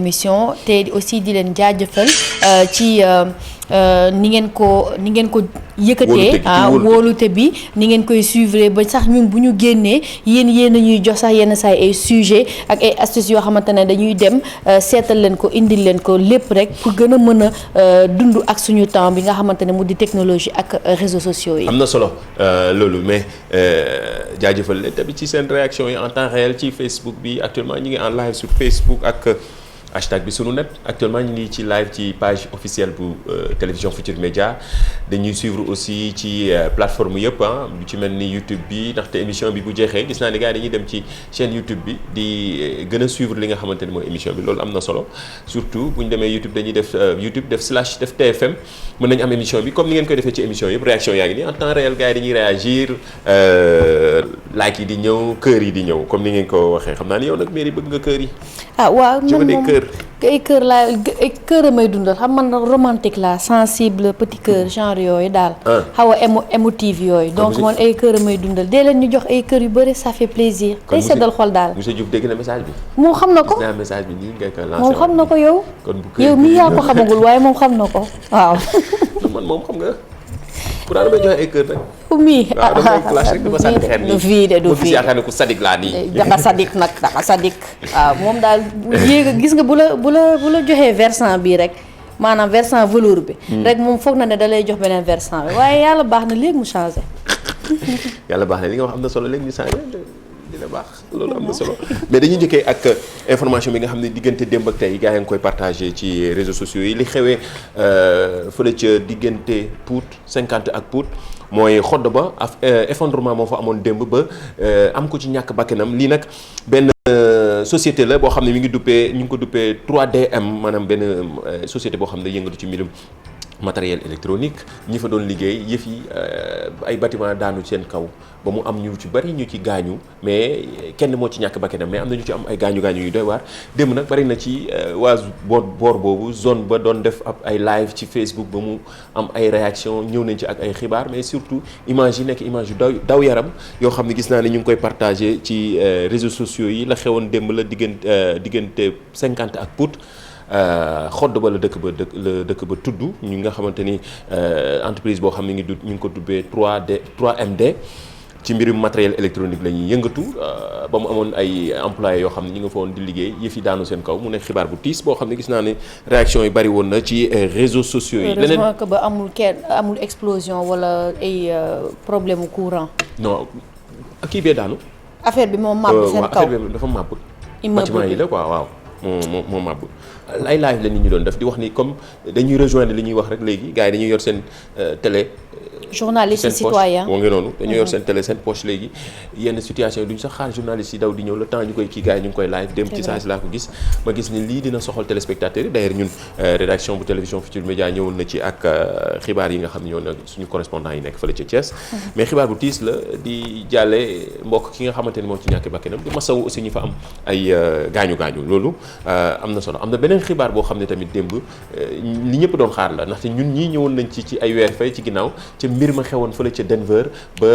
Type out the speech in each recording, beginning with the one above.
émission te aussi di leen jaajëfal ci ni ngeen ko yëkkatee wóolute bi ni ngeen koy suivre ba sax ñun bu ñu génnee yéen ñuy jox sax yenn saa ay sujet ak ay astuces yoo xamante ne dañuy dem seetal leen ko indil leen ko lépp rek pour gën a mën a dund ak suñu temps bi nga xamante ne mu di technologie ak réseaux sociaux yi. am na solo loolu mais jaajëfal leen tamit ci seen réaction yi en temps réel ci Facebook bi actuellement ñu ngi en live sur Facebook ak. hashtag bi sunu net actuellement ñu ngi ci live ci page officielle bu télévision Futurs Médias dañuy suivre aussi ci plateforme yëpp bu ci mel ni YouTube bi ndaxte émission bi bu jeexee gis naa ni gars yi dañuy dem ci chaîne YouTube bi di gën a suivre li nga xamante ni mooy émission bi loolu am na solo surtout bu ñu demee YouTube dañuy def def TFM mën nañu am émission bi comme ni ngeen koy defee ci émission yëpp réaction yaa ngi nii en temps réel gars yi dañuy réagir like yi di ñëw kër yi di ñëw comme ni ngeen ko waxee xam naa ni yow nag mairie bëgg nga kër yi. waaw man moom ay kër laa ay kër a may dundal xam man romantique la sensible petit cœur genre yooyu daal. xaw a émotive yooyu. donc man ay kër a may dundal dee leen ñu jox ay kër yu bëri ça fait plaisir. day seddal xol daal. monsieur Diouf dégg na message bi. moom xam na ko gis naa message bi nii nga ko lancé moom xam na ko yow. kon bu kër yow mii yaa ko xamagul waaye moom xam na ko waaw. man moom xam nga. pour daal damay joxe ay kër rek. mii waaw damay clash rek dama sànni xeer nii. du fii de du fii yaakaar ne ku sadik laa nii. dafa sadik nag dafa sadik. waaw moom daal yéeg gis nga bu la joxee versant bii rek maanaam versant velours bi. rek moom foog na ne da lay jox beneen versant bi waaye yàlla baax na léegi mu changé. yàlla baax na li nga wax am na solo léegi ñu changé dina baax loolu am na solo mais dañuy njëkkee ak information bi nga xam ne diggante démb ak tey gars yi nga koy partagé ci réseaux sociaux yi li xewee fële ca diggante Pout 50 ak Pout mooy xodd ba effondrement moo fa amoon démb ba am ko ci ñàkk bakkanam lii nag benn société la boo xam ne mi ngi ñu ngi ko duppee 3DM maanaam benn société boo xam ne yëngatu ci mbirum matériel électronique ñi fa doon liggéey yëf yi ay bâtiment daanu seen kaw ba mu am ñu ci bari ñu ci gaañu mais kenn moo ci ñàkk bakkanam mais am na ñu ci am ay gaañu yu doy waar démb nag bari na ci waa boor boobu zone ba doon def ab ay live ci Facebook ba mu am ay réaction ñëw nañ ci ak ay xibaar mais surtout image yi nekk image yu daw yaram yoo xam ne gis naa ne ñu ngi koy partagé ci réseaux sociaux yi la xewoon démb la diggante 50 ak Pout xodd ba la dëkk ba tudd ñu nga xamante ni entreprise boo xam ne ñu ngi ko dubbee 3MD ci mbirum matériel électronique la ñuy yëngatu ba mu amoon ay employés yoo xam ne ñu nga fa woon di liggéey yëf yi daanu seen kaw mu nekk xibaar bu tiis boo xam ne gis naa ne réaction yi bari woon na ci réseaux sociaux yi. heureusement que ba amul explosion wala ay problème courant. non kii bee daanu. affaire bi moom màbb seen kaw affaire bi dafa màbb. bâtiment yi la quoi waaw. moo màbb ay live la nit ñi doon def di wax ni comme dañuy rejoindre li ñuy wax rek léegi gars yi dañuy yor seen télé. journaliste citoyen moo ngi noonu dañoo yor seen télé seen poche léegi yenn situation yi duñ sax xaar journaliste yi daw di ñëw le temps ñu koy kii gars yi ñu ngi koy live dem ci saa si laa ko gis ma gis ni lii dina soxal téléspectateurs yi d'ailleurs ñun rédaction bu télévision Futurs Médias ñëwoon na ci ak xibaar yi nga xam ne ñoo ne suñu correspondant yi nekk fële ca Thiès mais xibaar bu tiis la di jàlle mbokk ki nga xamante ni moo ci ñàkk bakkanam di masawu aussi ñi fa am ay gaañu loolu am na solo am na beneen xibaar boo xam ne tamit démb li ñëpp doon xaar la ndaxte ñun ñii ñëwoon nañ ci ay weer fay ci ginnaaw mbir ma xewoon fële ca Denver ba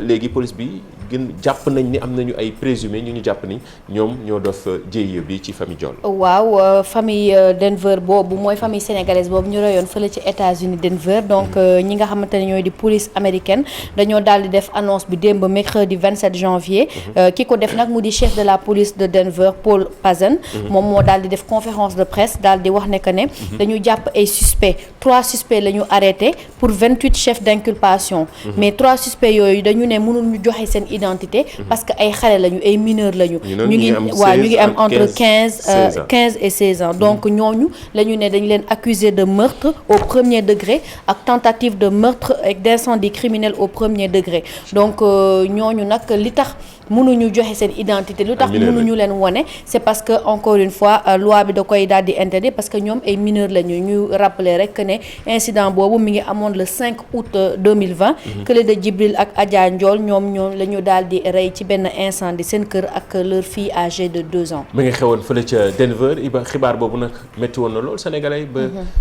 léegi police bi gën jàpp nañ ni am nañu ay présumé ñu jàpp ni ñoom ñoo def jéye bi ci famille Diol. waaw famille Denver boobu mooy famille sénégalaise boobu ñu reyoon fële ci États-Unis Denver donc ñi nga xamante ne ñooy di police américaine dañoo daal di def annonce bi démb mercredi 27 janvier ki ko def nag mu di chef de la police de Denver Paul Pazen moom moo daal di def conférence de presse daal di wax ne que ne dañu jàpp ay suspects 3 suspects la ñu arrêté pour 28 chefs d'inculpation mais 3 suspects yooyu dañu ne mënul ñu joxe seen identité parce que ay xale lañu ay mineurs lañu ñu ngi am entre 15 et 16 ans donc ñooñu la ñu ne dañu leen accusé de meurtre au premier degré ak tentative de meurtre et d'incendie criminel au premier degré donc ñooñu nag li tax mënuñu joxe seen identité lu tax mënuñu leen wone c'est parce que encore une fois loi bi da koy daal di interdit parce que ñoom ay mineurs lañu ñu rappeler rek ne incident boobu mi ngi amoon le 5 août 2020 kële de Djibril ak Adja Ndiol ñoom la ñu daal di rey ci benn incendie seen kër ak leur fille âgée de 2 ans. mi ngi xewoon fële ca Denver xibaar boobu nag métti woon na lool sénégalais yi ba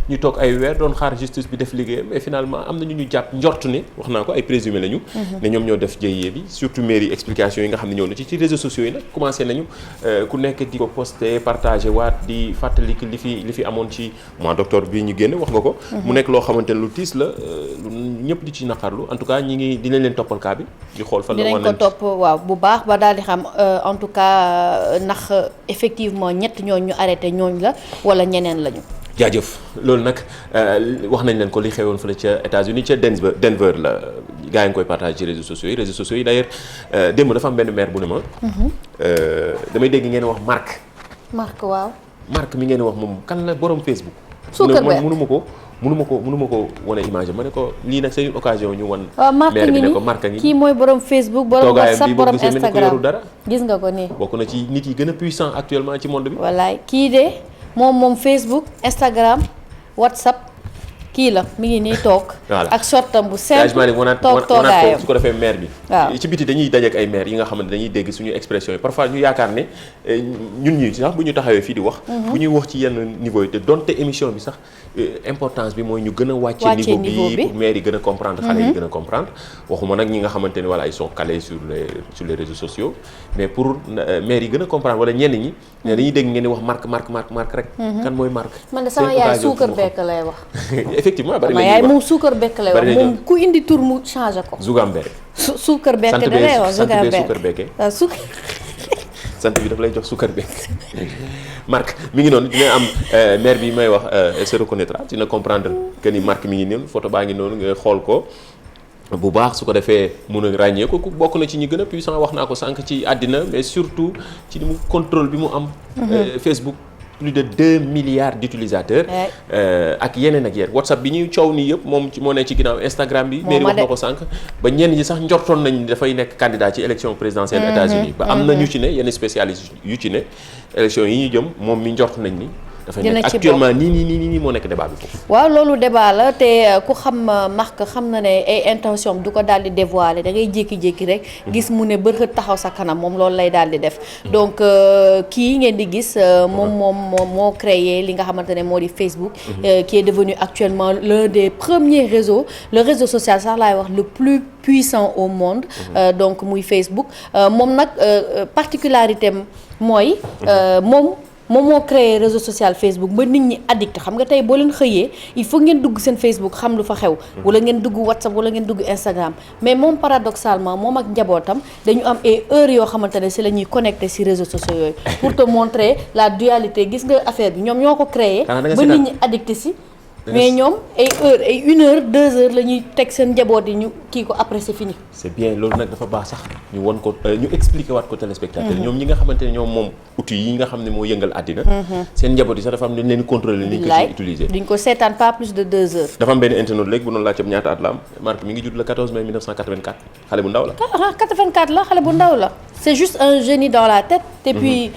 ñu toog ay weer doon xaar justice bi def liggéeyam mais finalement am na ñu jàpp njort ni wax naa ko ay présumé lañu. ne ñoom ñoo def jëyee bi surtout mairie explication yi nga xam ne ñëw na ci réseaux sociaux yi nag commencé nañu ku nekk di ko posté partagé waat di fàttali li fi amoon ci mois d'octobre bi ñu génn wax nga ko. mu nekk loo xamante ne lu tiis la lu ñëpp di ci naqarlu en tout cas dinañ leen toppal cas bi di xool fan la dinañ ko topp waaw bu baax ba daal di xam en tout cas ndax effectivement ñett ñooñ ñu arrêté ñooñ la wala ñeneen lañu. jaajëf loolu nag wax nañ leen ko li xewoon fële ca États-Unis ca Denver la gars yi ngi koy partage ci réseaux sociaux yi d'ailleurs démb dafa am benn maire bu ne ma. damay dégg ngeen wax Marc waaw. Marc mi ngeen wax moom kan la borom Facebook. Zuckerberg mënuma ko wane image ma ne ko lii nag c'est une occasion ñu wan. Marc maire bi ne ngi ko Marc ngi kii mooy borom Facebook borom WhatsApp borom Instagram dara. gis nga ko nii. bokk na ci nit yi gën a puissant actuellement ci monde bi. wallaay kii de moom Facebook Instagram WhatsApp kii la mi ngi nii toog. voilà ak sortam bu simple toog toogaayam su ko defee maire bi. waaw ci biti dañuy dajeek ay maire yi nga xamante dañuy dégg suñu expression yi parfois ñu yaakaar ne ñun ñi sax bu ñu taxawee fii di wax. bu ñuy wax ci yenn niveau yi te donte émission bi sax importance bi mooy ñu gën a wàcce niveau bi pour maire yi gën a comprendre xale yi gën a comprendre waxuma nag ñi nga xamante ne voilà ils sont calés sur les réseaux sociaux mais pour maire yi gën a comprendre wala ñenn ñi ne dañuy dégg ngeen di wax Marc rek kan mooy Marc man de sama yaay suukar bekk lay wax effectivement bari yaay moom suukar bekk lay wax moom ku indi tur mu changé ko Zugamberg suukar bekk da lay wax Zugamberg sant bi daf lay jox suukar bekk Marc mi ngi noonu dina am maire bi may wax elle se reconnaîtra dina comprendre que ni Marc mi ngi noonu photo baa ngi noonu nga xool ko bu baax su ko defee mun a ràññee ko bokk na ci ñi gën a puissant wax naa ko sànq ci àddina mais surtout ci ni mu contrôle bi mu am Facebook plus de 2 milliards d'utilisateurs ak yeneen WhatsApp bi ñuy coow nii yëpp moom moo ne ci ginnaaw Instagram bi mairie wax na ko sànq ba ñenn ñi sax njortoon nañ dafay nekk candidat ci élection présidentielle États-Unis ba am na ñu ci ne yenn spécialistes yu ci ne élection yi ñu jëm moom mi njort nañ ni dafay nekk actuellement nii moo nekk débat bi foofu. waaw loolu débat la te ku xam Marc xam na ne ay intention du ko daal di dévoiler da ngay jékki-jékki rek. gis mu ne bërxët taxaw sa kanam moom loolu lay daal di def. donc kii ngeen di gis moom moo créé li nga xamante ne moo di Facebook. qui est devenu actuellement l'un des premiers réseaux le réseau social sax laay wax le plus puissant au monde. donc muy Facebook moom nag particularité mooy moom moo créé réseau social Facebook ba nit ñi addict xam nga tey boo leen xëyee il faut ngeen dugg seen Facebook xam lu fa xew wala ngeen dugg WhatsApp wala ngeen dugg Instagram mais moom paradoxalement moom ak njabootam dañu am ay heures yoo xamante ne si la ñuy connecté si réseaux sociaux yooyu pour te montrer la dualité gis nga affaire bi ñoom ñoo ko créé ba nit ñi addict si mais ñoom ay heure ay 1 heure 2 heures la ñuy teg seen njaboot yi ñu kii ko après c'est fini. c'est bien loolu nag dafa baax sax ñu won ko ñu expliquer waat ko téléspectateur ñoom ñi nga xamante ne ñoom moom outils yi nga xam ne moo yëngal àddina seen njaboot yi sax dafa am dañ leen contrôler ni ñu ko ci utiliser duñ ko seetaan pas plus de 2 heures. dafa am benn internaute léegi bu noonu laajte ñaata at la am Marc mi ngi judd le 14 mai 1984 xale bu ndaw la. 84 la xale bu ndaw la. c'est juste un génie dans la tête. et puis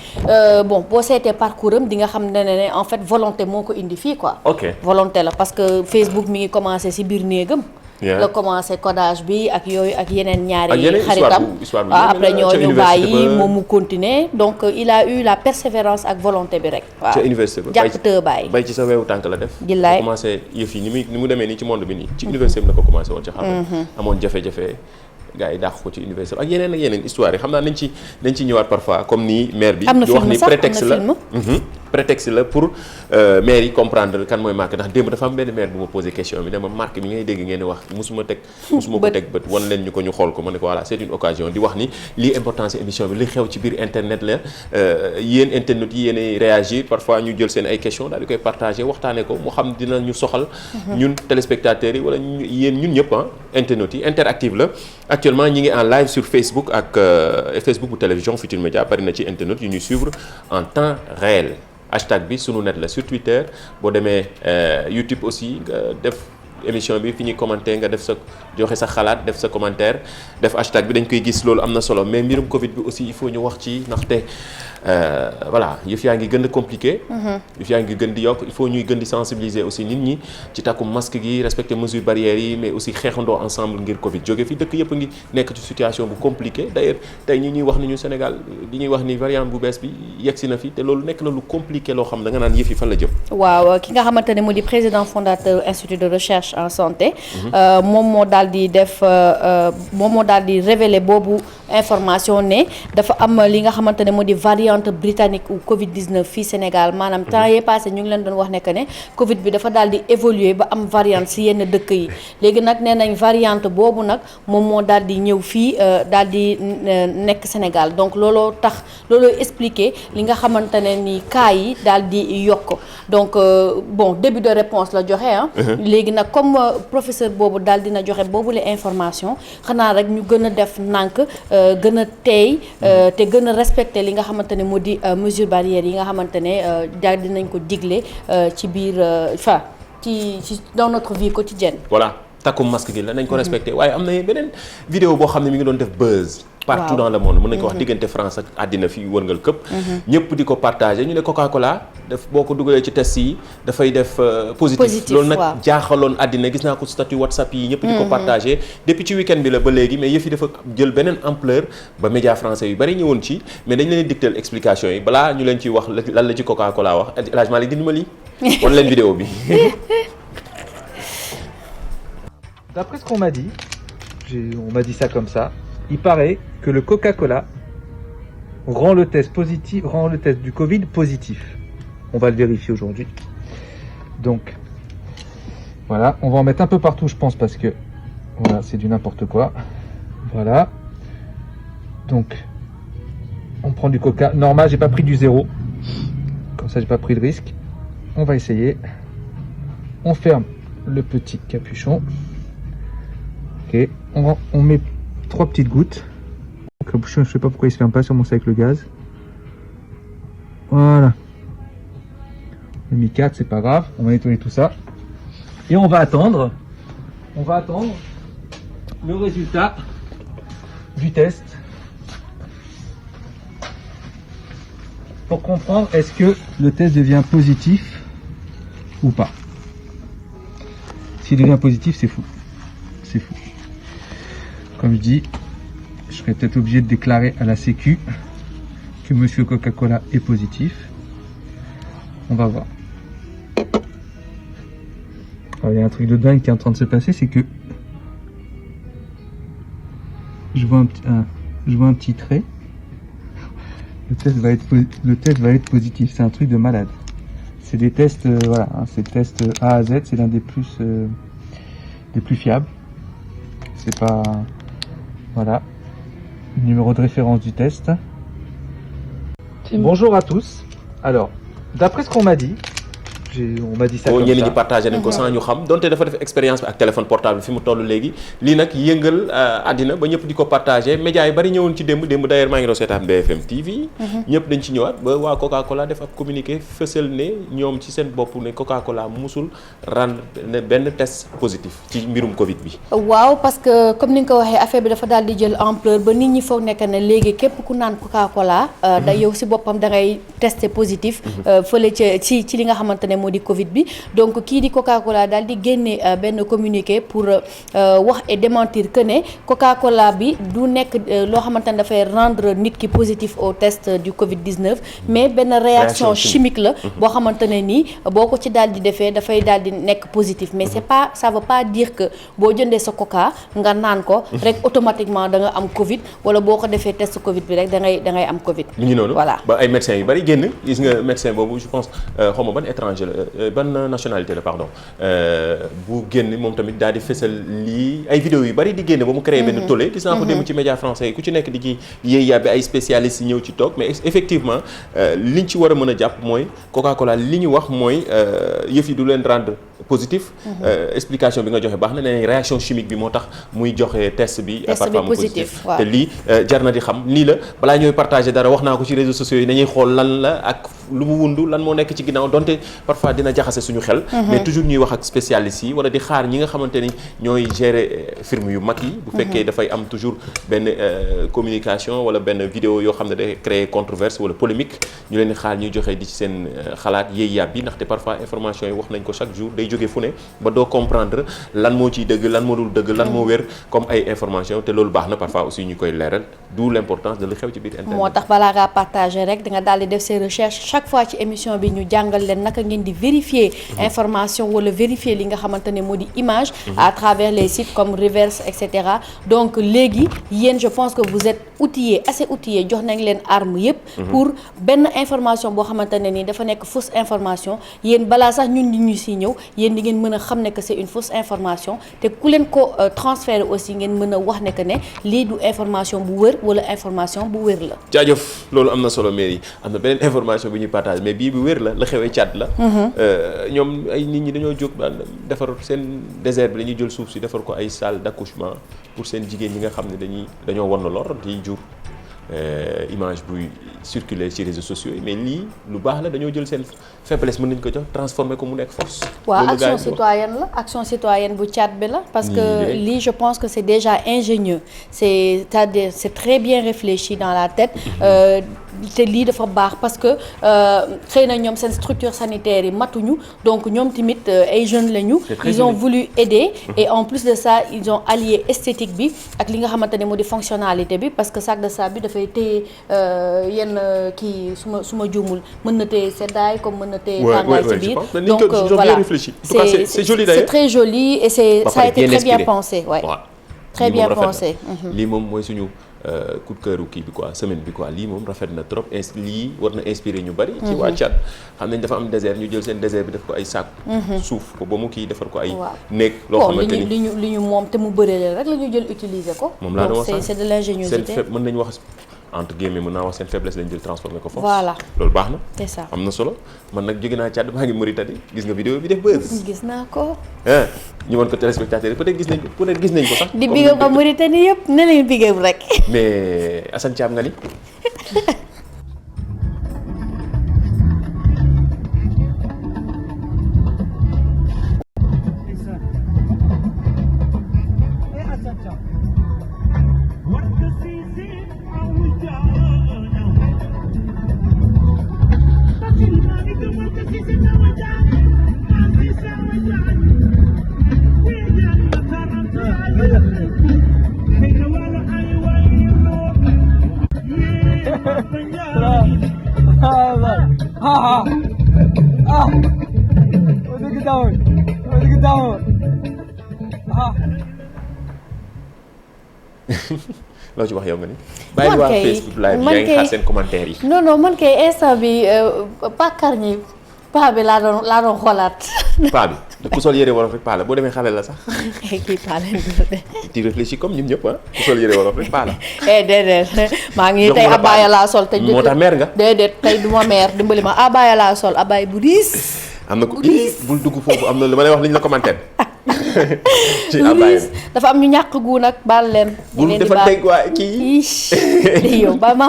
bon boo seetee parcours am di nga xam ne en fait volonté moo ko indi fii quoi. ok volonté la parce que Facebook mi ngi commencé ci biir néegam. la commencé codage bi ak yooyu ak yeneen ñaari xaritam après ñoo bàyyi moom mu continuer donc il a eu la persévérance ak volonté bi rek. waaw ca université ba jàpp te bàyyi. bay ci sa weewu tànk la def. gillaay commencé yëf yi ni mu demee nii ci monde bi nii. ci université bi la ko commencé woon ci xam amoon jafe-jafe. gars yi dàq ko ci université ak yeneen histoire yi xam naa nañ ci ñëwaat parfois comme ni maire bi di wax ni prétexte la pour maire yi comprendre kan mooy Marc ndax démb dafa am benn maire bu ma posé question bi ne ma Marc mi ngay dégg ngeen di wax musuma ko teg bët wan leen ñu ko ñu xool ko ma ne ko voilà c'est une occasion di wax ni lii importance émission bi li xew ci biir internet la yéen internet yi yéen réagir parfois ñu jël seen ay questions daal di koy partager waxtaane ko mu xam dina ñu soxal ñun téléspectateurs yi wala yéen ñun ñëpp internet yi interactive la actuellement ñi ngi en live sur Facebook ak Facebook bu télévision Futurs Médias bari na ci internet yu ñuy suivre en temps réel hashtag bi sunu net la sur Twitter boo demee YouTube aussi nga def émission bi fi ñuy commenter nga def sa joxe sa xalaat def sa commentaire def hashtag bi dañ koy gis loolu am na solo mais mbirum Covid bi aussi il faut ñu wax ci ndaxte voilà yëf yaa ngi gën a compliqué. yëf yaa ngi gën di yokk il faut ñuy gën di sensibiliser aussi nit ñi ci takkum masque gi respecter mesures barrières yi mais aussi xeexandoo ensemble ngir Covid jóge fi dëkk yëpp a ngi nekk ci situation bu compliqué d'ailleurs tey ñi ñuy wax ni ñu Sénégal di ñuy wax ni variant bu bees bi yegsi na fi te loolu nekk na lu compliqué loo xam da nga naan yëf yi fan la jëm. waaw ki nga xamante ne moo di président fondateur institut de recherche en santé. moom moo daal di def moom moo daal di révéler boobu information ne dafa am li nga xamante ne moo di variante britannique ou Covid 19 fii Sénégal maanaam temps yee passé ñu ngi leen doon wax ne que ne Covid bi dafa daal di évoluer ba am variante si yenn dëkk yi léegi nag nee nañ variante boobu nag moom moo daal di ñëw fii daal di nekk Sénégal donc looloo tax looloo expliquer li nga xamante ne ni cas yi daal di yokk donc bon début de réponse la joxe ah. léegi nag comme professeur boobu daal dina joxe boobu la information xanaa rek ñu gën a def nànk gën a teey te gën a respecter li nga xamante ne moo di mesure barrière yi nga xamante ne daal dinañ ko digle ci biir ci dans notre vie quotidienne. voilà takkum masque gi la nañ ko respecté waaye am na beneen vidéo boo xam ne mi ngi doon def buzz. partout dans le monde mën nañu ko wax diggante France ak àddina fi wërngal këpp. ñëpp di ko partagé ñu ne Coca-Cola daf boo ko dugalee ci test yi dafay def positif loolu nag jaaxaloon àddina gis naa ko statut WhatsApp yi ñëpp di ko partagé depuis ci week-end bi la ba léegi mais yëf yi dafa jël beneen ampleur ba média français yu bari ñëwoon ci mais dañ leen dictal explication yi balaa ñu leen ciy wax lan la ci Coca-Cola wax El Hadj Malick dindi ma lii wan leen vidéo bi. D'après ce qu'on m'a dit, on m'a dit ça comme ça, il paraît que le Coca-Cola rend le test du Covid positif. On va le vérifier aujourd'hui. Donc, voilà, on va en mettre un peu partout, je pense, parce que, voilà, c'est du n'importe quoi. Voilà. Donc, on prend du Coca. Normal, j'ai pas pris du zéro. Comme ça, j'ai pas pris de risque. On va essayer. On ferme le petit capuchon. Ok, on met 3 petites gouttes. Le capuchon, je sais pas pourquoi il se ferme pas, sûrement c'est avec le gaz. Voilà. On a mis 4, c'est pas grave. On va nettoyer tout ça. Et on va attendre. Le résultat du test. Pour comprendre est-ce que le test devient positif ou pas. S'il devient positif, c'est fou. C'est fou. Comme je dis, je serais peut-être obligé de déclarer à la Sécu que Monsieur Coca-Cola est positif. On va voir. Alors, il y a un truc de dingue qui est en train de se passer, c'est que je vois un petit trait. Le test va être positif. C'est un truc de malade. C'est des tests, voilà, hein, c'est le test A à Z, c'est l'un des plus fiables. C'est pas, voilà, numéro de référence du test. Bonjour à tous. Alors, d'après ce qu'on m'a dit, on m'a dit ça comme ça. ñenn ñi partagé nañ ko sans ñu xam donte dafa def expérience bi ak téléphone portable fi mu toll léegi lii nag yëngal àddina ba ñëpp di ko partagé médias yi bari ñëwoon ci démb d'ailleurs maa ngi doon seetaan BFM TV. ñëpp dañ ci ñëwaat ba waa Coca-Cola def ab communiqué fësal ne ñoom ci seen bopp ne Coca-Cola musul rendre benn test positif ci mbirum Covid bi. waaw parce que comme ni nga ko waxee affaire bi dafa daal di jël ampleur ba nit ñi foog nekk ne léegi képp ku naan Coca-Cola. da yow si boppam da ngay testé positif. fële ci li nga xamante ne moo di Covid bi donc kii di Coca-Cola daal di génne benn communiqué pour wax et démentir que ne Coca-Cola bi du nekk loo xamante ne dafay rendre nit ki positif au test du Covid 19 mais benn réaction chimique la boo xamante ne nii boo ko ci daal di defee dafay daal di nekk positif mais c'est pas ça veut pas dire que boo jëndee sa Coca nga naan ko rek automatiquement da nga am Covid wala boo ko defee test Covid bi rek da ngay am Covid. mi ngi noonu voilà ba ay médecins yu bari génn gis nga médecin boobu je pense xaw ma ban étranger la ban nationalité la pardon bu génn moom tamit daal di fësal lii ay vidéo yu bari di génn ba mu créé benn tollé gis naa ko dem ci médias français yi ku ci nekk di ci yéey yàbbi ay spécialistes yi ñëw ci toog mais effectivement liñ ci war a mën a jàpp mooy Coca-Cola li ñu wax mooy yëf yi du leen rendre positif. Explication bi nga joxe baax na ne réaction chimique bi moo tax muy joxe test bi. parfois mu positif te lii jar na di xam lii la balaa ñooy partager dara wax naa ko ci réseaux sociaux yi nañuy xool lan la ak lu mu wundu lan moo nekk ci ginnaaw donte parfois dina jaxase suñu xel. mais toujours ñuy wax ak spécialistes yi wala di xaar ñi nga xamante ni ñooy gérer firme yu mag yi. bu fekkee dafay am toujours benn communication wala benn vidéo yoo xam ne day créer controverse wala polémique ñu leen di xaar ñuy joxe di ci seen xalaat yéey yàb bi ndaxte parfois information yi wax nañ ko chaque jour day jógee fu ne ba doo comprendre lan moo ciy dëgg lan moo dul dëgg lan moo wér comme ay information te loolu baax na parfois aussi ñu koy leeral d'où l'importance de li xew ci biir internet. moo tax balaa ngaa partager rek da nga daal di def ses recherches chaque fois ci émission bi ñu jàngal leen naka ngeen di vérifier information wala vérifier li nga xamante ne moo di image à travers les sites comme Reverse et cetera donc léegi yéen je pense que vous êtes outillés assez outillés jox nañ leen arme yépp pour benn information boo xamante ne ni dafa nekk fausse information yéen balaa sax ñun di ñu si ñëw yéen di ngeen mën a xam ne que c'est une fausse information te ku leen ko transférer aussi ngeen mën a wax ne que ne lii du information bu wër wala information bu wér la. jaajëf loolu am na solo Merry am na beneen information bi ñuy partage mais bii bu wér la xewee Tchad la. ñoom ay nit ñi dañoo jóg daal defar seen désert bi dañuy jël suuf si defar ko ay salle d'accouchement pour seen jigéen ñi nga xam ne dañoo wan lor di jur. Image buy circuler ci réseaux sociaux yi mais lii lu baax la dañoo jël seen faiblesse mën nañu ko jox transformer ko mu nekk force. waaw action citoyenne la action citoyenne bu Tchad bi la. parce que lii je pense que c'est déjà ingénieux c'est-à-dire c'est très bien réfléchi dans la tête. te lii dafa baax parce que xëy na ñoom seen structure sanitaire yi matuñu donc ñoom tamit ay jeunes lañu. ils ont voulu aider. et en plus de ça ils ont allié esthétique bi ak li nga xamante ne moo di fonctionnalité bi parce que sac de sable bi dafay téye yenn kii su ma juumul mën na téye seddaay comme mën na téye tàngaay ci biir donc voilà c'est joli d'ailleurs c'est très joli et ça a été très bien pensé très bien pensé. lii moom mooy suñu coup de cœur kii bi quoi semaine bi quoi lii moom rafet na trop lii war na inspirer ñu bari. ci waa Tchad xam nañ dafa am désert ñu jël seen désert bi def ko ay sac. suuf ko ba mu kii defar ko ay. néeg loo xamante ni li ñu moom te mu bëree rek la ñu jël utiliser ko. moom laa doon wax c'est de l'ingéniosité. seen mën nañu wax entre guillemets mën naa wax seen faiblesse lañ jël transformé ko force. voilà loolu baax na. c'est ça am na solo man nag jóge naa Tchad maa ngi Mauritanie gis nga vidéo bi def buzz. gis naa ko. ñu woon ko téléspectateurs yi peut-être gis nañ ko sax. di bigam ba Mauritanie yëpp ne lañu bigam rek. mais Assane Thiam nga ni. loo ci wax yow nga ni. bàyyi waa Facebook live yaa ngi xaar seen commentaire yi. non man kay instant bi Pakar ñi paa bi laa doon xoolaat. paa bi ku sol yére wolof rek paa la boo demee xale la sax. kii paa la tu réfléchis comme ñun ñëpp ku sol yére wolof rek paa la. déedéet maa ngi tey abaya laa sol. te moo tax meer nga. déedéet tey du ma meer dimbali ma abaya laa sol abaya bu riis. am na ko bul dugg foofu am na lu ma lay wax li ñu la commentaire. ci abaya dafa am ñu ñàkk gu nag baal leen. bul defal teg waa kii. yow ba ma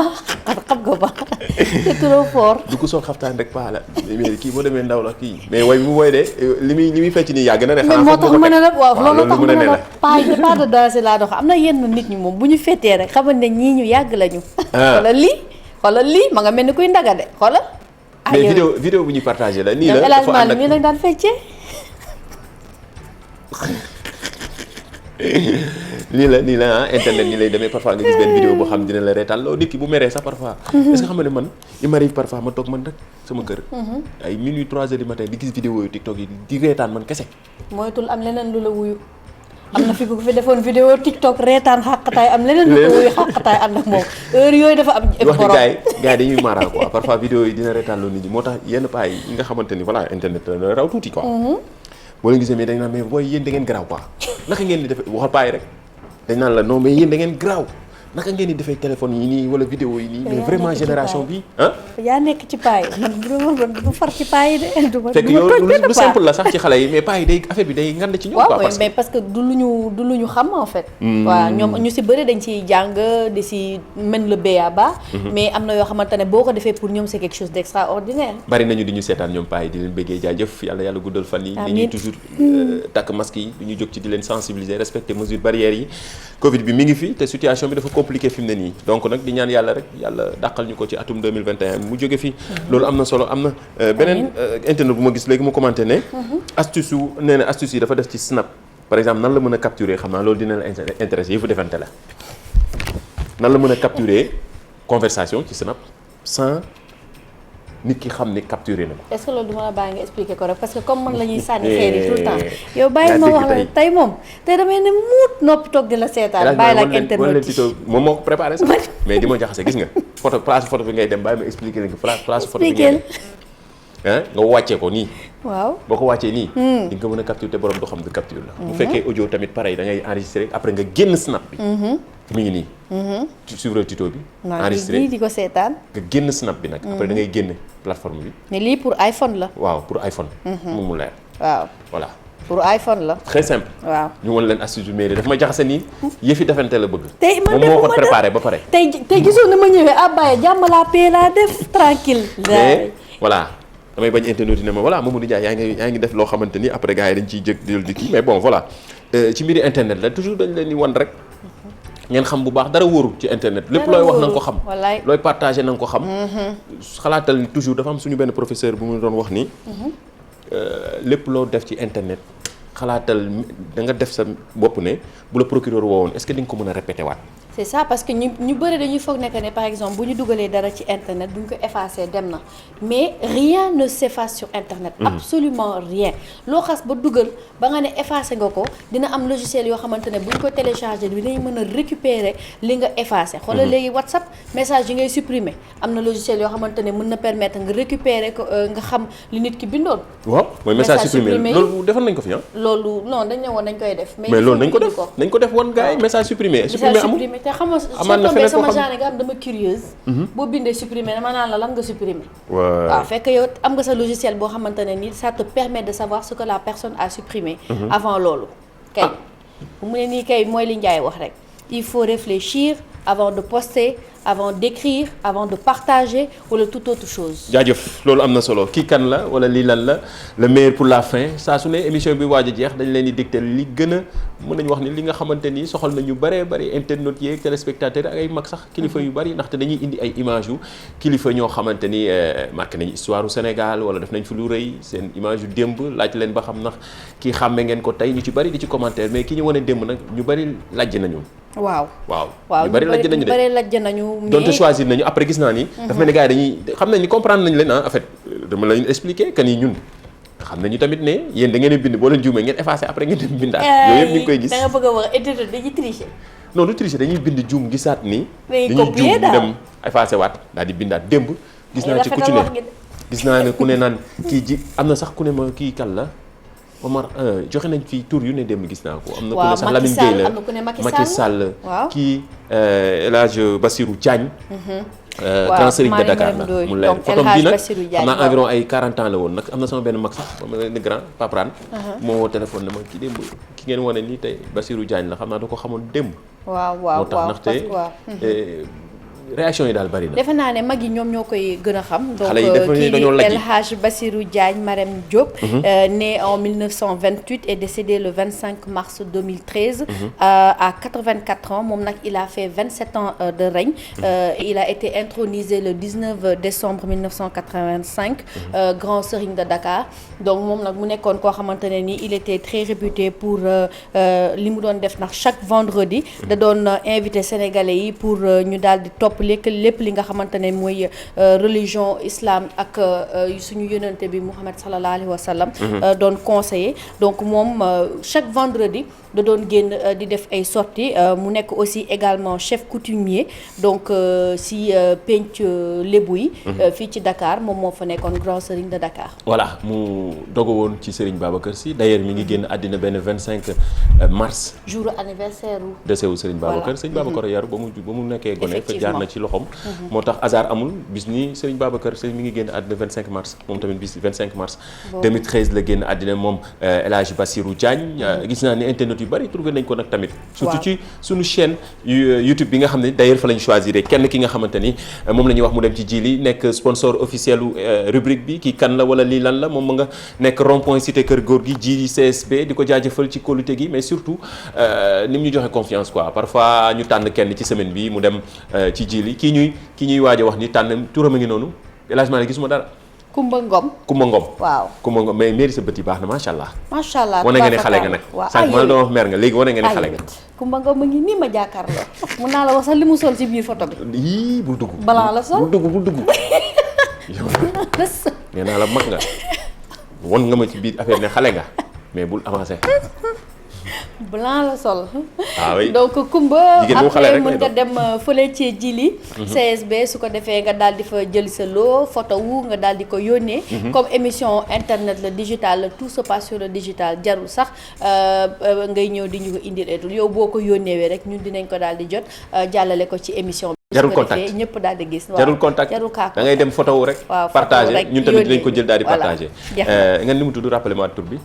xam nga ba c'est trop fort. du ko sol xaftaan rek paa la mais kii boo demee ndaw la kii mais way mu woy de li muy fecc nii yàgg na ne. xanaa moo tax mën na la waaw loolu tax mën na la pas de danser laa dox am na yenn nit ñi moom bu ñu fettee rek xamal ne ñii ñu yàgg lañu. xoolal lii ma nga mel ni kuy ndaga de xoolal. mais vidéo bu ñuy partagé la nii la dafa ànd ak ñoom lañ daan feccee. nii la internet nii lay demee parfois nga gis benn vidéo boo xam dina la reetaan loo nit ki bu meree sax parfois. est-ce que xam nga ne man il m'arrive parfois ma toog man rek sama kër. ay minuit 3 heures du matin di gis vidéo yu TikTok yi di reetaan man kese. moytul am leneen lu la wuyu. am na fi ku fi defoon vidéo TikTok reetaan xàqataay am leneen lu ko wuyu xàqataay ànd ak moom heure yooyu dafa am. wax ni gars yi dañuy maara quoi parfois vidéo yi dina reetaan loo nit ñi moo tax yenn paa yi nga xamante ni voilà internet la raw tuuti quoi. boo leen gisee mais dañ naan mais booy yéen da ngeen garaaw quoi naka ngeen di def waxal paa yi rek dañ naan la non mais yéen da ngeen garaaw naka ngeen di defee téléphone yi nii wala vidéo yi nii mais vraiment génération bi yaa nekk ci paa yi man du far ci paa yi de du ma fekk yow lu simple la sax ci xale yi mais paa yi day affaire bi day ngand ci ñoom waaw mais parce que du lu ñu xam en fait waaw ñoom ñu si bëri dañ ciy jàng di si mën le béaba mais am na yoo xamante ne boo ko defee pour ñoom c'est quelque chose d'extraordinaire. bari nañu di ñu seetaan ñoom paa yi di leen bëggee jaajëf yàlla guddal fan yi ni ñuy toujours takk masque yi du ñu jóg ci di leen sensibiliser respecter mesures barrières yi Covid bi mi ngi fi te situation bi dafa compliqué fi mu ne nii donc nag di ñaan yàlla rek yàlla dàqal ñu ko ci atum 2021 mu jóge fi loolu am na solo am na beneen internet bu ma gis léegi mu commenté ne astuce yu nee na astuce yi dafa def ci Snap par exemple nan la mën a capturer xam naa loolu dina la intéressé yi fu defante la nan la mën a capturer conversation ci Snap sans nit ki xam ni capturé na ko. est-ce que loolu du ma la bàyyi nga expliquer ko rek parce que comme man la ñuy sànni xeer yi tout le temps yow bàyyi ma wax la tey moom tey damay ne muut noppi toog di la seetaan bàyyi la ak internet yi moom moo ko préparé sax mais di ma jaxase gis nga place photo bi ngay dem bàyyi ma expliquer leen ko place photo bi ngay dem nga wàccee ko nii waaw boo ko wàccee nii di nga mën a capture te borom du xam ne capture la bu fekkee audio tamit pareil da ngay enregistrer après nga génn Snap bi mi ngi nii suivre tuto bi enregistré lii di ko seetaan nga génn Snap bi nag après da ngay génn plateforme bi mais lii pour iPhone la waaw pour iPhone mu leer waaw voilà pour iPhone la très simple waaw ñu won leen astuce mairie dafa ma jaxase nii yëfi defante la bëgg tey man moom moo ko préparé ba pare tey gisoo na ma ñëwee abbaye jàmm laa paix laa def tranquille mais voilà damay bañ internet yi ne ma voilà Mamadou Ndiaye yaa ngi def loo xamante ni après gars yi dañ ciy jëg del di kii mais bon voilà ci mbiri internet la toujours dañ leen di wan rek ngeen xam bu baax dara wóorul ci internet lépp looy wax na nga ko xam looy partagé na nga ko xam xalaatal ni toujours dafa am suñu benn professeur bu mu doon wax ni lépp loo def ci internet xalaatal da nga def sa bopp ne bu la procureur woowoon est-ce que di nga ko mën a répété waat c'est ça parce que ñu bëri dañuy foog nekk ne par exemple bu ñu dugalee dara ci internet bu ñu ko effacer dem na mais rien ne s'efface sur internet absolument rien loo xas ba dugal ba nga ne effacer nga ko dina am logiciel yoo xamante ne bu ñu ko télécharger dinañ mën a récupérer li nga effacer xoolal léegi WhatsApp message yi ngay supprimer am na logiciel yoo xamante ne mën na permettre nga récupérer ko nga xam li nit ki bindoon waaw mooy message supprimé loolu defoon nañ ko fi loolu non dañ ne woon dañ koy def mais loolu nañ ko def woon gars yi message supprimé amul te xam nga soo tombee sama genre nga am dama curieuse boo bindee supprimer dama naan la lan nga supprimer waaw fekk yow am nga sa logiciel boo xamante ne ni ça te permet de savoir ce que la personne a supprimé avant loolu kay bu mu ne nii kay mooy li Ndiaye wax rek il faut réfléchir avant de poster avant d'écrire avant de partager wala toute autre chose. jaajëf loolu am na solo kii kan la wala lii lan la le meilleur pour la fin saa su ne émission bi waaj a jeex dañ leen di dicter li gën a mën nañu wax ni li nga xamante ni soxal nañu bëree bëri internautes yeeg téléspectateurs ak ay mag sax kilifa yu bëri ndaxte dañuy indi ay images yu kilifa ñoo xamante ni marqué nañu histoire u Sénégal wala def nañ fi lu rëy seen image yu démb laaj leen ba xam ndax kii xàmme ngeen ko tey ñu ci bëri di ci commentaire mais ki ñu wane démb nag ñu bëri lajj nañu. waaw ñu bëri lajj nañu donte choisir nañu après gis naa ni dafa mel ni gars yi dañuy xam nañ ni comprendre nañ leen en fait dama la ñu expliquer que ni ñun xam nañu tamit ne yéen da ngeen a bind boo leen juumee ngeen effacé après ngeen dem bindaat yooyu yëpp ñu ngi koy gis da nga bëgg a wax éditeur dañuy tricher non du tricher dañuy bind juum gisaat ni dañuy juum dem effacé waat daal di bindaat démb gis naa ci ku ci ne gis naa ne ku ne naan kii ji am na sax ku ne ma kii kan la Omar joxe nañ fi tur yu ne démb gis naa ko am na ku ne sax Lamine Gueye la Macky Sall kii El Hadj Bassirou Diagne grand serigne de Dakar la mu leer photo bi nag xam naa environ ay 40 ans la woon nag am na sama benn mag sax ba ma ne grand Paprane moo woo téléphone ne ma kii démb ki ngeen wane nii tey Bassirou Diagne la xam naa da ko xamoon démb moo tax ndaxte réaction yi daal bari na. defe naa ne mag yi ñoom ñoo koy gën a xam. xale yi dafa dañoo lajj donc kii El Hadj Bassirou Diagne Marème Diop. né en 1928 et décédé le 25 mars 2013. À 84 ans moom nag il a fait 27 ans de règne. Il a été intronisé le 19 décembre 1985. Grand serigne de Dakar donc moom nag mu nekkoon koo xamante ne ni il était très réputé pour li mu doon def ndax chaque vendredi. da doon invité sénégalais yi pour ñu daal di topp topp lépp li nga xamante ne mooy religion islam ak suñu yonente bi Muhammad sallallahu alayhi wa sallam doon conseiller donc moom chaque vendredi da doon génn di def ay sorties mu nekk aussi également chef coutumier donc si penc lébu yi fii ci Dakar moom moo fa nekkoon grand serigne de Dakar. voilà mu dogo woon ci Serigne Babacar Sy d'ailleurs mi ngi génn àddina benn 25 mars. jour anniversaire u décès wu Serigne Babacar. Serigne Babacar yaru ba mu nekkee gone fa jaar na ci loxoom. moo tax hasard amul bis ni Serigne Babacar Sy mi ngi génn àddina 25 mars moom tamit bis 25 mars. 2013 la génn àddina moom El Hadj Bassirou Diagne. gis naa ne internet yu bari trouvé nañ ko nag tamit. surtout ci suñu chaîne YouTube bi nga xam ne d'ailleurs fa lañ choisir kenn ki nga xamante ni moom la ñuy wax mu dem ci Djily nekk sponsor officiel u rubrique bi kii kan la wala lii lan la moom ma nga nekk rond-point cité kër góor gi Djily CSB di ko jaajëfal ci kóolute gi mais surtout ni mu ñu joxe confiance quoi parfois ñu tànn kenn ci semaine bi mu dem ci Djily kii ñuy waaj a wax ni tànn turam a ngi noonu élagement la gisuma dara. Kumba Ngom. waaw Kumba Ngom mais mairie sa bët yi baax na macha allah. macha allah wane nga ne xale nga nag. waaw sànq ma la doon wax mer nga léegi wane nga ne xale nga. Kumba Ngom ma ngi nii ma jàkkaarloo. mun naa la wax sax li mu sol ci biir photo bi. yii bul dugg. balaa la sol bul dugg. yow nee naa la mag nga won nga ma ci biir affaire ne xale nga mais bul avancé. blanc la sol. ah oui donc Kumba après mën nga doon dem fële ci Djily CSB su ko defee nga daal di fa jël sa loo photo wu nga daal di ko yónnee. comme émission internet la digital tout se passe sur le digital jarul sax ngay ñëw di ñu ko indil etul yow boo ko yónneewee rek ñun dinañ ko daal di jot jàllale ko ci émission bi. jarul contact ñëpp daal di gis. waaw jarul contact da ngay dem photo wu rek. waaw partagé ñun tamit dinañ ko jël daal di partagé. voilà nga ni mu tudd rappelé ma tur bi.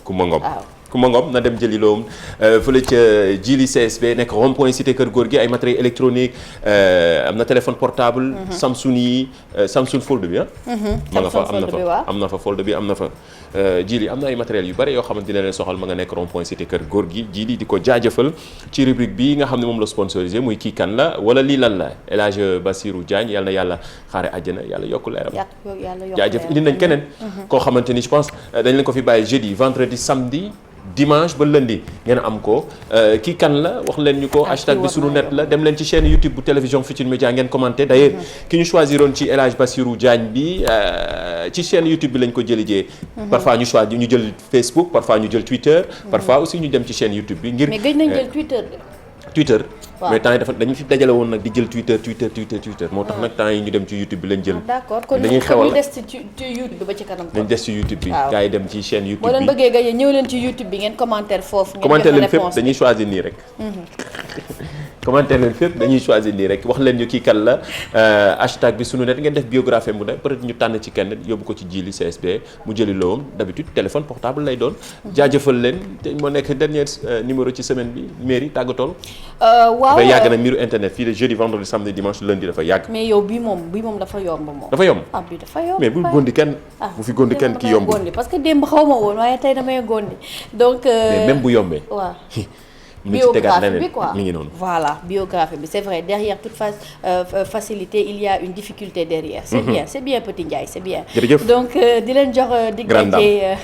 Kumba Ngom. waaw. Kumba Ngom na dem jëli loom fële ca Djily CSB nekk rond point cité kër góor gi ay matériel électronique am na téléphone portable. Samsung yi Samsung Fold bi ma nga fa am na fa Fold bi am na fa. Djily am na ay matériels yu bari yoo xamante dina leen soxal ma nga nekk rond point cité kër góor gi Djily di ko jaajëfal ci rubrique bi nga xam ne moom la sponsorisé muy kii kan la wala lii lan la El Hadj Bassirou Diagne yàlla na yàlla xaare àjjana yàlla yokk leeram. jaajëf indi nañ keneen. koo xamante ni je pense dañ leen ko fi bàyyi jeudi vendredi samedi. dimanche ba lundi ngeen am ko kii kan la wax leen ñu ko hashtag bi sunu net la dem leen ci chaîne YouTube bu télévision Futurs Médias ngeen commenté d'ailleurs ki ñu choisiroon ci El Hadj Bassirou Diagne bi ci chaîne YouTube bi lañ ko jëlijee parfois ñu choisir ñu jël Facebook parfois ñu jël Twitter parfois aussi ñu dem ci chaîne YouTube bi ngir mais gëj nañ jël Twitter mais temps yi dañu fi dajale woon nag di jël Twitter moo tax nag temps yi ñu dem ci YouTube bi lañ jël. d'accord kon dañuy xewal ñu des ci YouTube bi ba ci kanam. dañ des ci YouTube bi. gars yi dem ci chaîne YouTube bi boo leen bëggee gañe ñëw leen ci YouTube bi ngeen commentaire foofu. commentaire leen fépp dañuy choisir nii rek. commentaire leen fépp dañuy choisir nii rek wax leen ñu kii kan la hashtag bi sunu net ngeen def biographie mu ne peut-être ñu tànn ci kenn yóbbu ko ci Djily CSB mu jëli loom d'habitude téléphone portable lay doon. jaajëfal leen te moo nekk dernier numéro ci semaine bi mairie tàggatool. waaw dafay yàgg nag miiru internet fii de jeudi vendredi samedi dimanche lundi dafa yàgg. mais yow bii moom dafa yomb moom. dafa yomb bii dafa yomb. mais bul gondi kenn. bu fi gondi kenn ki yomb parce que démb xaw ma woon waaye tey damay gondi donc. mais même bu yombee. waaw. biographie bi quoi mi ngi noonu. voilà biographie bi c'est vrai derrière toute facilité il y a une difficulté derrière. c'est bien Petit Ndiaye c'est bien. jërëjëf donc di leen jox dig daje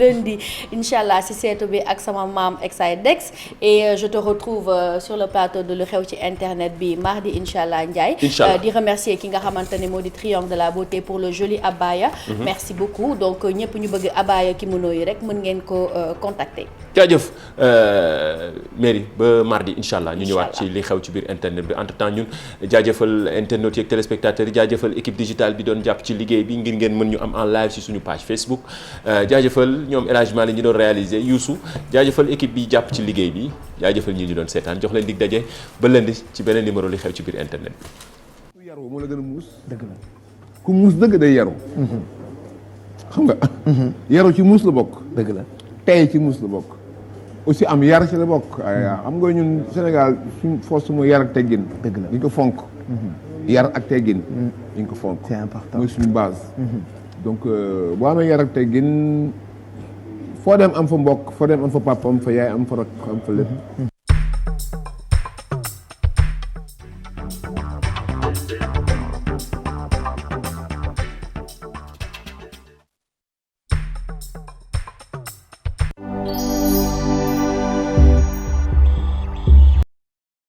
lundi incha allah si seetu bi ak sama maam Exidex et je te retrouve sur le plateau de lu xew ci internet bi mardi incha allah Ndiaye. di remercier ki nga xamante ne moo di Triangle de la beauté pour le joli abaya. merci beaucoup donc ñëpp ñu bëgg abaya kimono yi rek mën ngeen ko contacter. jaajëf mairie ba mardi incha allah ñu ñëwaat ci li xew ci biir internet bi entre temps ñun jaajëfal internautes yeeg téléspectateurs yi jaajëfal équipe digitale bi doon jàpp ci liggéey bi ngir ngeen mën ñu am en live ci suñu page Facebook jaajëfal ñoom élagement li ñu doon réaliser Youssou jaajëfal équipe bi jàpp ci liggéey bi jaajëfal ñi ñu doon seetaan jox leen dig daje ba lundi ci beneen numéro li xew ci biir internet bi. ku yaru moo la gën a muus dëgg la ku muus dëgg day yaru xam nga yaru ci muus la bokk dëgg la tey ci muus la bokk aussi am yar ci la bokk xam nga ñun Sénégal suñ force mooy yar ak teggin dëgg la ñu ko fonk yar ak teggin ñu ko fonk c'est important mooy suñu base donc boo amee yar ak teggin foo dem am fa mbokk foo dem am fa papa am fa yaay am fa rak am fa lépp